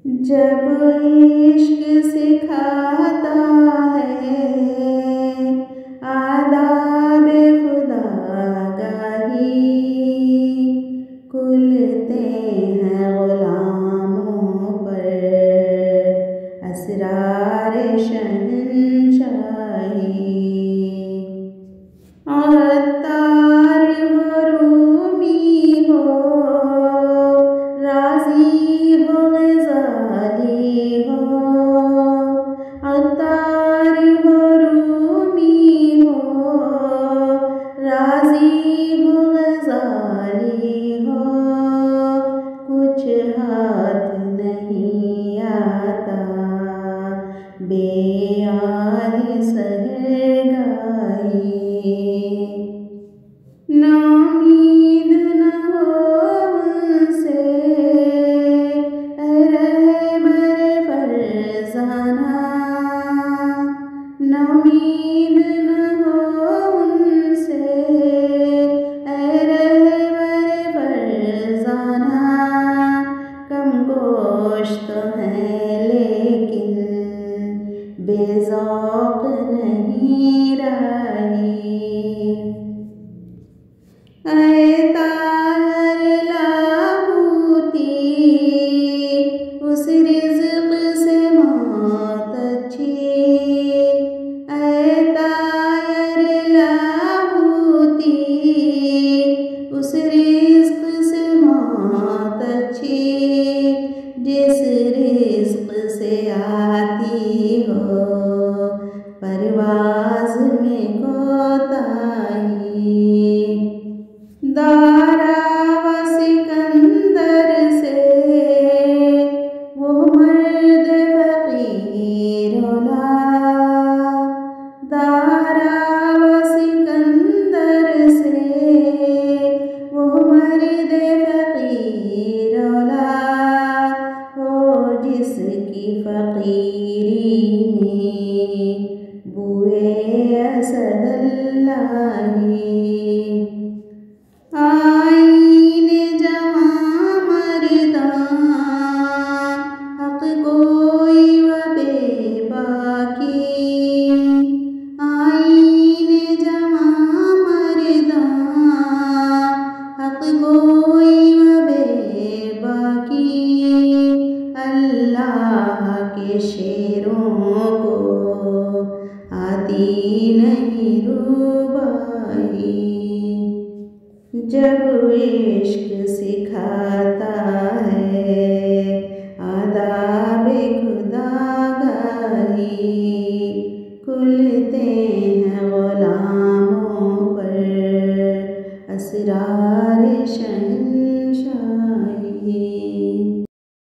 जब इश्क सिखाता है आदाबे खुदागाही, खुलते हैं गुलामों पर असरार शहंशाही। अत्तार हो रूमी हो राज़ी हो ग़ज़ाली हो, अत्तार हो रूमी हो राज़ी हो ग़ज़ाली हो, कुछ हाथ नहीं आता बेआह सहरगाही। नाउमीद न हो उनसे रहबर फरज़ाना, नाउमीद न हो उनसे रहबर फरज़ाना। कम गोश्त है लेकिन बेज़ौक़ नहीं रही। ऐ ताहर लाहूती उस रिज़्क़ से मौत अच्छी, ऐ ताहर लाहूती उस रिज़्क़ से मौत अच्छी, जिस रिज़्क़ से आती हो परवाज़ में कोताही। दारा व सिकंदर से वो मर्द फ़क़ीर औला, दारा व सिकंदर से वो मर्द फ़क़ीर औला, हो जिसकी फ़क़ीरी में बुए असदल्लाही। आईने जवां मर्दां हक़ कोई व बेबाकी, आईने जवां मर्दां हक़ कोई व बेबाकी। अल्लाह के शेरों को आती नहीं रूबाई। जब इश्क सिखाता है आदाबे खुदागाही, खुलते हैं गुलामों पर असरार शहंशाही।